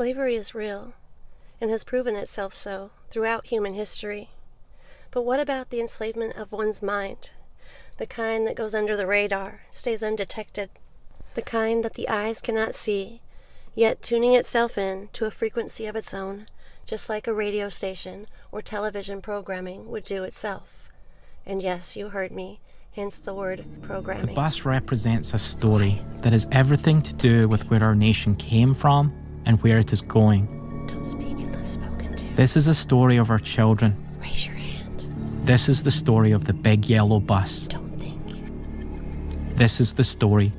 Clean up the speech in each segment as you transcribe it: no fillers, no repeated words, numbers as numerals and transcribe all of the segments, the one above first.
Slavery is real, and has proven itself so throughout human history. But what about the enslavement of one's mind? The kind that goes under the radar, stays undetected. The kind that the eyes cannot see, yet tuning itself in to a frequency of its own, just like a radio station or television programming would do itself. And yes, you heard me, hence the word programming. The bus represents a story that has everything to do with where our nation came from and where it is going. Don't speak unless spoken to. This is a story of our children. Raise your hand. This is the story of the big yellow bus. Don't think. This is the story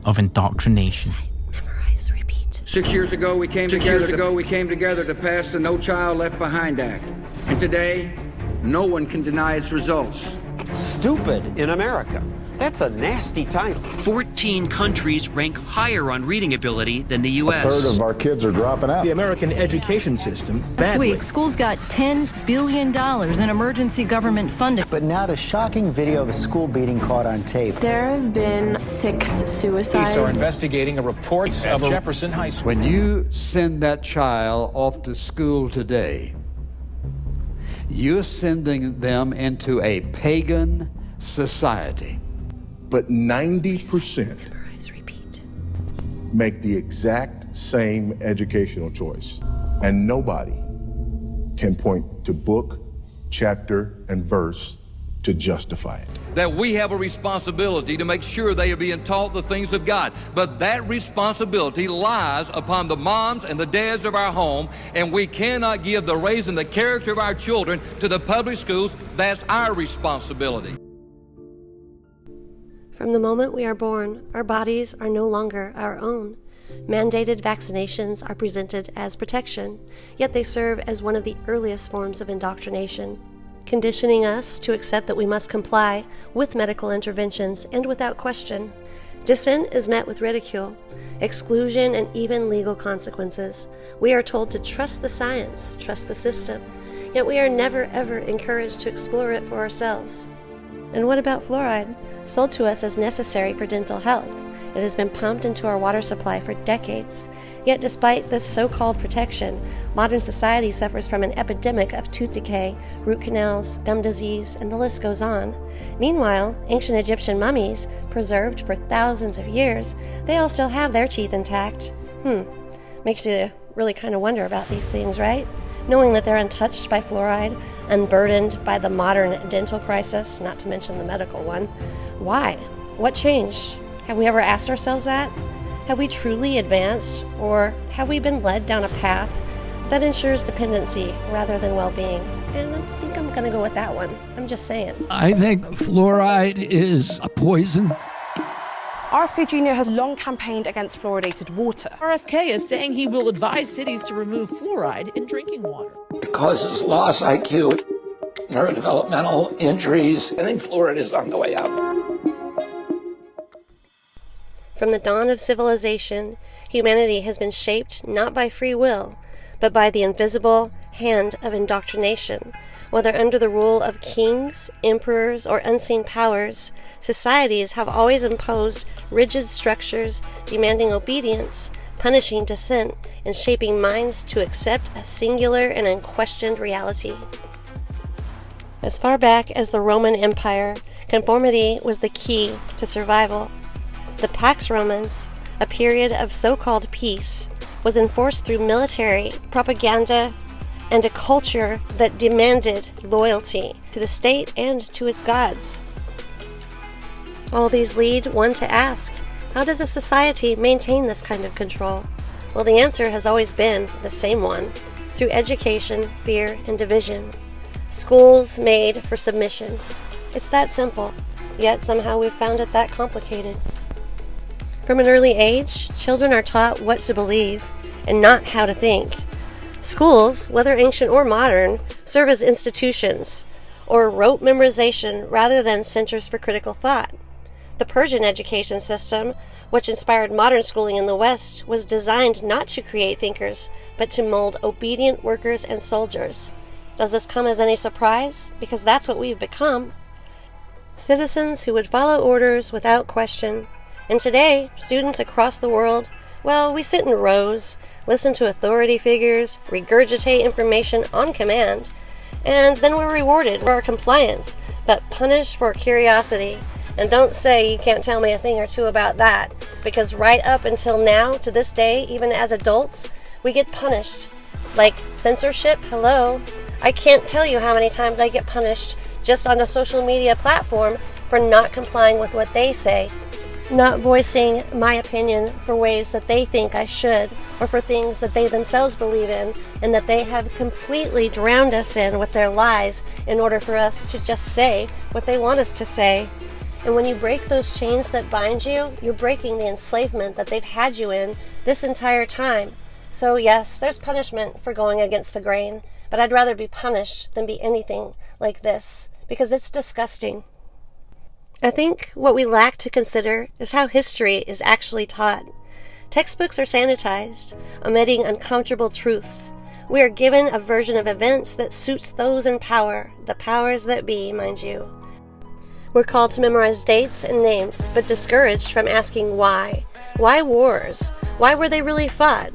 of indoctrination. Recite, memorize, repeat. 6 years ago, we came together to pass the No Child Left Behind Act. And today, no one can deny its results. Stupid in America. That's a nasty title. 14 countries rank higher on reading ability than the U.S. A third of our kids are dropping out. The American education system, badly. Last week, schools got $10 billion in emergency government funding. But now the shocking video of a school beating caught on tape. There have been 6 suicides. Police are investigating a report at Jefferson High School. When you send that child off to school today, you're sending them into a pagan society. But 90% make the exact same educational choice. And nobody can point to book, chapter, and verse to justify it. That we have a responsibility to make sure they are being taught the things of God. But that responsibility lies upon the moms and the dads of our home, and we cannot give the raising the character of our children to the public schools. That's our responsibility. From the moment we are born, our bodies are no longer our own. Mandated vaccinations are presented as protection, yet they serve as one of the earliest forms of indoctrination, conditioning us to accept that we must comply with medical interventions and without question. Dissent is met with ridicule, exclusion, and even legal consequences. We are told to trust the science, trust the system, yet we are never ever encouraged to explore it for ourselves. And what about fluoride? Sold to us as necessary for dental health, it has been pumped into our water supply for decades. Yet despite this so-called protection, modern society suffers from an epidemic of tooth decay, root canals, gum disease, and the list goes on. Meanwhile, ancient Egyptian mummies, preserved for thousands of years, they all still have their teeth intact. Makes you really kind of wonder about these things, right? Knowing that they're untouched by fluoride, unburdened by the modern dental crisis, not to mention the medical one. Why? What changed? Have we ever asked ourselves that? Have we truly advanced, or have we been led down a path that ensures dependency rather than well-being? And I think I'm going to go with that one. I'm just saying. I think fluoride is a poison. RFK Jr. has long campaigned against fluoridated water. RFK is saying he will advise cities to remove fluoride in drinking water. It causes lost IQ, neurodevelopmental injuries. I think fluoride is on the way out. From the dawn of civilization, humanity has been shaped not by free will, but by the invisible hand of indoctrination. Whether under the rule of kings, emperors, or unseen powers, societies have always imposed rigid structures demanding obedience, punishing dissent, and shaping minds to accept a singular and unquestioned reality. As far back as the Roman Empire, conformity was the key to survival. The Pax Romans, a period of so-called peace, was enforced through military propaganda and a culture that demanded loyalty to the state and to its gods. All these lead one to ask, how does a society maintain this kind of control? Well, the answer has always been the same one, through education, fear, and division. Schools made for submission. It's that simple, yet somehow we've found it that complicated. From an early age, children are taught what to believe and not how to think. Schools, whether ancient or modern, serve as institutions, or rote memorization rather than centers for critical thought. The Persian education system, which inspired modern schooling in the West, was designed not to create thinkers, but to mold obedient workers and soldiers. Does this come as any surprise? Because that's what we've become. Citizens who would follow orders without question. And today, students across the world Well, we sit in rows, listen to authority figures, regurgitate information on command, and then we're rewarded for our compliance, but punished for curiosity. And don't say you can't tell me a thing or two about that, because right up until now, to this day, even as adults, we get punished. Like censorship, hello. I can't tell you how many times I get punished just on a social media platform for not complying with what they say, not voicing my opinion for ways that they think I should, or for things that they themselves believe in, and that they have completely drowned us in with their lies in order for us to just say what they want us to say. And when you break those chains that bind you, you're breaking the enslavement that they've had you in this entire time. So yes, there's punishment for going against the grain, but I'd rather be punished than be anything like this, because it's disgusting. I think what we lack to consider is how history is actually taught. Textbooks are sanitized, omitting uncomfortable truths. We are given a version of events that suits those in power, the powers that be, mind you. We're called to memorize dates and names, but discouraged from asking why. Why wars? Why were they really fought?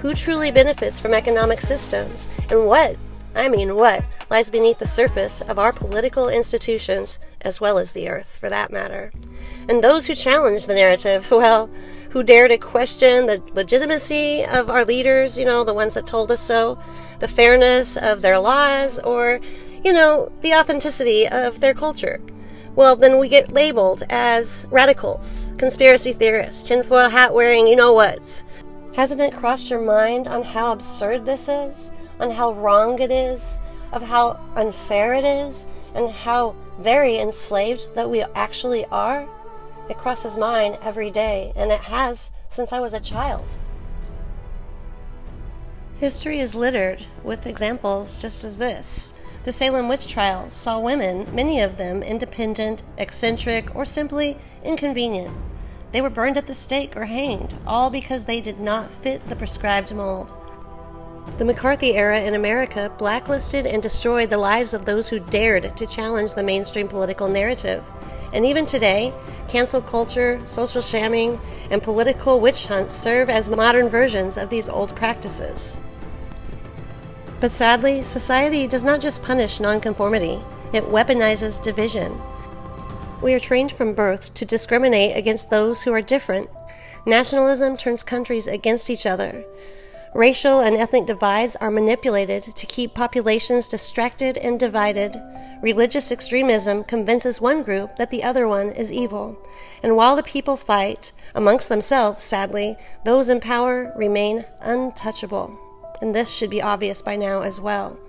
Who truly benefits from economic systems? And what lies beneath the surface of our political institutions, as well as the earth, for that matter? And those who challenge the narrative, well, who dare to question the legitimacy of our leaders, the ones that told us so, the fairness of their laws, or, the authenticity of their culture. Well, then we get labeled as radicals, conspiracy theorists, tinfoil hat wearing you-know-whats. Hasn't it crossed your mind on how absurd this is? On how wrong it is? Of how unfair it is? And how very enslaved that we actually are? It crosses mine every day, and it has since I was a child. History is littered with examples just as this. The Salem witch trials saw women, many of them independent, eccentric, or simply inconvenient. They were burned at the stake or hanged, all because they did not fit the prescribed mold. The McCarthy era in America blacklisted and destroyed the lives of those who dared to challenge the mainstream political narrative. And even today, cancel culture, social shamming, and political witch hunts serve as modern versions of these old practices. But sadly, society does not just punish nonconformity, it weaponizes division. We are trained from birth to discriminate against those who are different. Nationalism turns countries against each other. Racial and ethnic divides are manipulated to keep populations distracted and divided. Religious extremism convinces one group that the other one is evil. And while the people fight amongst themselves, sadly, those in power remain untouchable. And this should be obvious by now as well.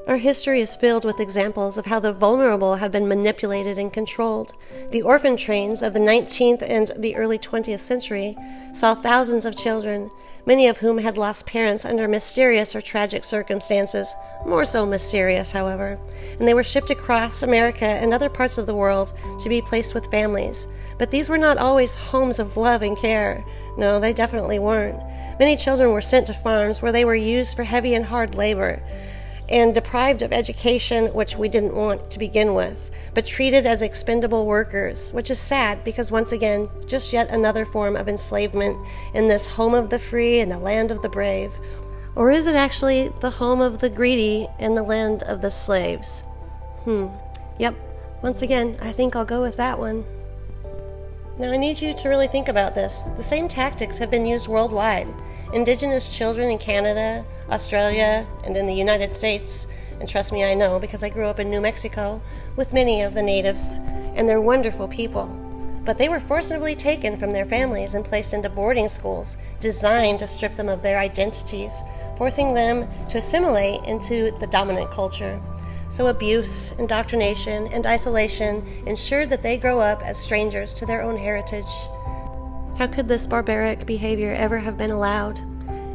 Our history is filled with examples of how the vulnerable have been manipulated and controlled. The orphan trains of the 19th and the early 20th century saw thousands of children, many of whom had lost parents under mysterious or tragic circumstances, more so mysterious, however, and they were shipped across America and other parts of the world to be placed with families. But these were not always homes of love and care. No, they definitely weren't. Many children were sent to farms where they were used for heavy and hard labor, and deprived of education, which we didn't want to begin with, but treated as expendable workers, which is sad because, once again, just yet another form of enslavement in this home of the free and the land of the brave. Or is it actually the home of the greedy and the land of the slaves? Yep, once again, I think I'll go with that one. Now I need you to really think about this. The same tactics have been used worldwide. Indigenous children in Canada, Australia, and in the United States, and trust me, I know because I grew up in New Mexico with many of the natives, and they're wonderful people. But they were forcibly taken from their families and placed into boarding schools designed to strip them of their identities, forcing them to assimilate into the dominant culture. So abuse, indoctrination, and isolation ensured that they grow up as strangers to their own heritage. How could this barbaric behavior ever have been allowed?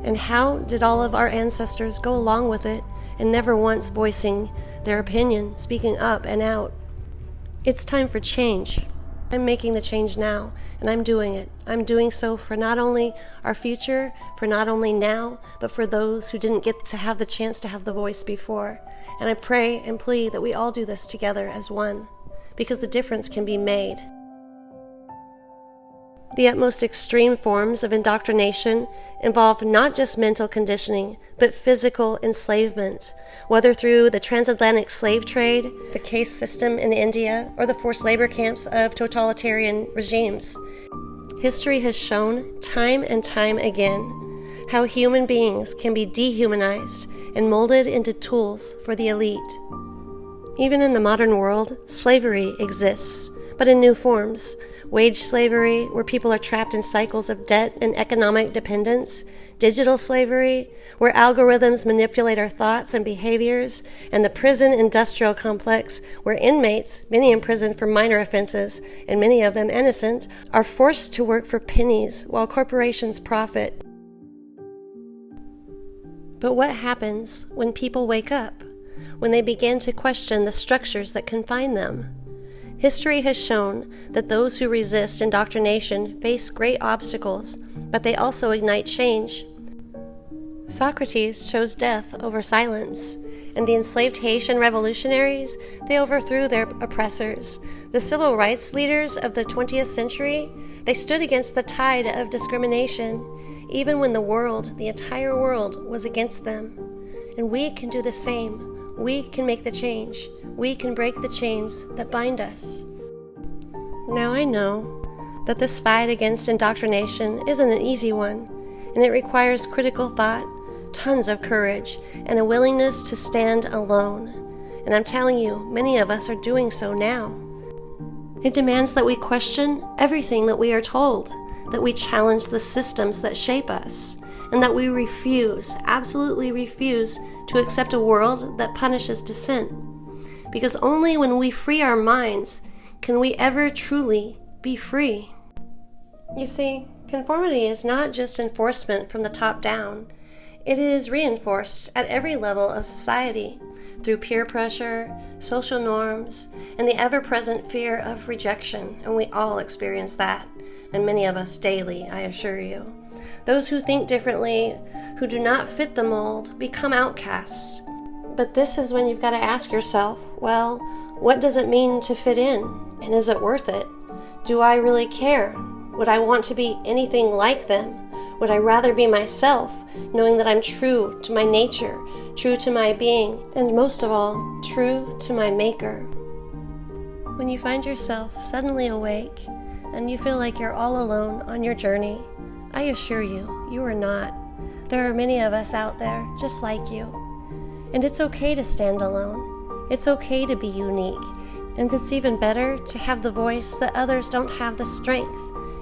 And how did all of our ancestors go along with it and never once voicing their opinion, speaking up and out? It's time for change. I'm making the change now, and I'm doing it. I'm doing so for not only our future, for not only now, but for those who didn't get to have the chance to have the voice before. And I pray and plead that we all do this together as one, because the difference can be made. The utmost extreme forms of indoctrination involve not just mental conditioning, but physical enslavement, whether through the transatlantic slave trade, the caste system in India, or the forced labor camps of totalitarian regimes. History has shown time and time again how human beings can be dehumanized and molded into tools for the elite. Even in the modern world, slavery exists, but in new forms. Wage slavery, where people are trapped in cycles of debt and economic dependence. Digital slavery, where algorithms manipulate our thoughts and behaviors. And the prison industrial complex, where inmates, many imprisoned for minor offenses, and many of them innocent, are forced to work for pennies while corporations profit. But what happens when people wake up? When they begin to question the structures that confine them? History has shown that those who resist indoctrination face great obstacles, but they also ignite change. Socrates chose death over silence, and the enslaved Haitian revolutionaries, they overthrew their oppressors. The civil rights leaders of the 20th century, they stood against the tide of discrimination, even when the world, the entire world, was against them. And we can do the same. We can make the change. We can break the chains that bind us. Now I know that this fight against indoctrination isn't an easy one, and it requires critical thought, tons of courage, and a willingness to stand alone. And I'm telling you, many of us are doing so now. It demands that we question everything that we are told, that we challenge the systems that shape us, and that we refuse, absolutely refuse, to accept a world that punishes dissent. Because only when we free our minds can we ever truly be free. You see, conformity is not just enforcement from the top down. It is reinforced at every level of society through peer pressure, social norms, and the ever-present fear of rejection, and we all experience that, and many of us daily, I assure you. Those who think differently, who do not fit the mold, become outcasts. But this is when you've got to ask yourself, well, what does it mean to fit in? And is it worth it? Do I really care? Would I want to be anything like them? Would I rather be myself, knowing that I'm true to my nature, true to my being, and most of all, true to my Maker? When you find yourself suddenly awake, and you feel like you're all alone on your journey, I assure you, you are not. There are many of us out there just like you. And it's okay to stand alone. It's okay to be unique. And it's even better to have the voice that others don't have the strength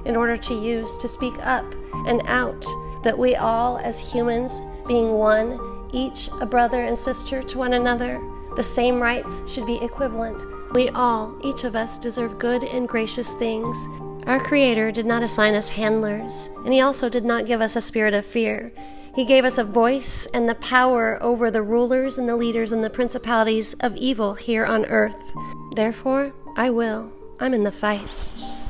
in order to use to speak up and out, that we all as humans, being one, each a brother and sister to one another, the same rights should be equivalent. We all, each of us, deserve good and gracious things. Our Creator did not assign us handlers, and He also did not give us a spirit of fear. He gave us a voice and the power over the rulers and the leaders and the principalities of evil here on earth. Therefore, I'm in the fight.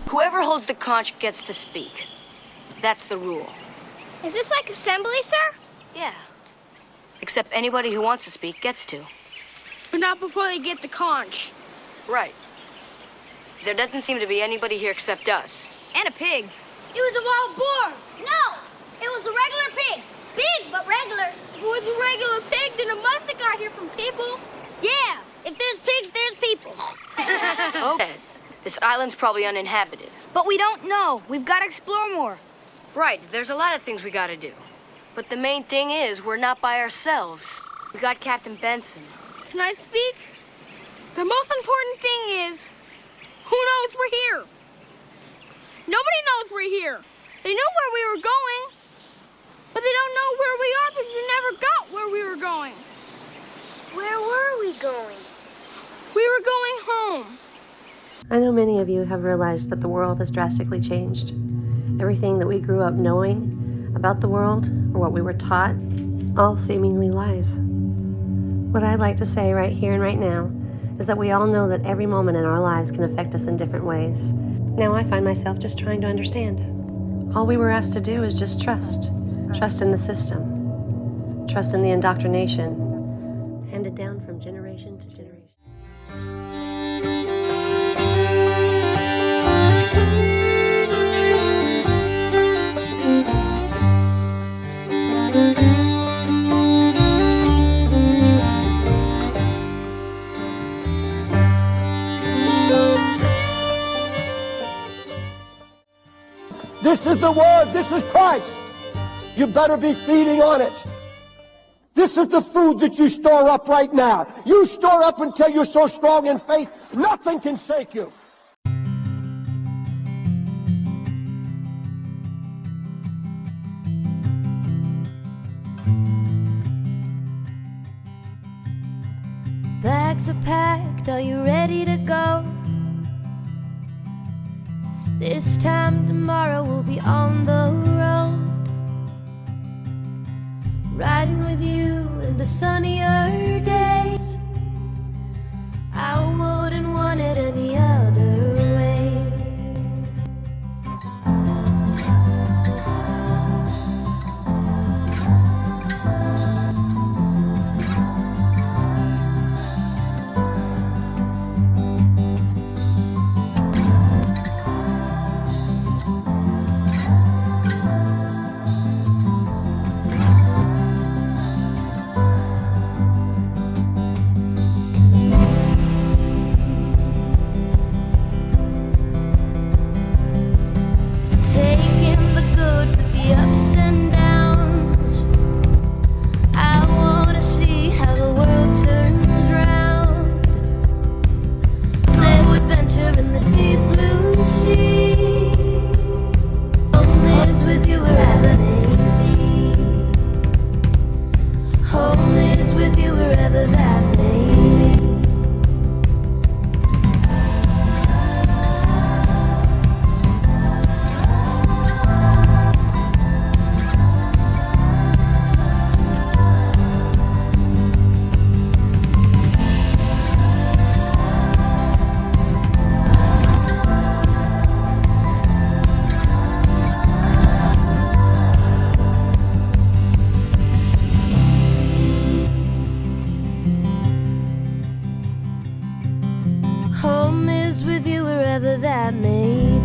Whoever holds the conch gets to speak. That's the rule. Is this like assembly, sir? Yeah. Except anybody who wants to speak gets to. But not before they get the conch. Right. There doesn't seem to be anybody here except us. And a pig. It was a wild boar. No, it was a regular pig. Big, but regular. If it was a regular pig, then it must have got here from people. Yeah, if there's pigs, there's people. Okay. This island's probably uninhabited. But we don't know. We've got to explore more. Right, there's a lot of things we gotta do. But the main thing is, we're not by ourselves. We got Captain Benson. Can I speak? The most important thing is, who knows we're here? Nobody knows we're here. They knew where we were going, but they don't know where we are because we never got where we were going. Where were we going? We were going home. I know many of you have realized that the world has drastically changed. Everything that we grew up knowing about the world, or what we were taught, all seemingly lies. What I'd like to say right here and right now is that we all know that every moment in our lives can affect us in different ways. Now I find myself just trying to understand. All we were asked to do is just trust. Trust in the system. Trust in the indoctrination handed down from generation to generation. This is the Word. This is Christ. You better be feeding on it. This is the food that you store up right now. You store up until you're so strong in faith, nothing can shake you. Bags are packed, are you ready to go? This time tomorrow we'll be on the road, riding with you into sunnier days. I wouldn't want it any other way. Home is with you wherever that may be.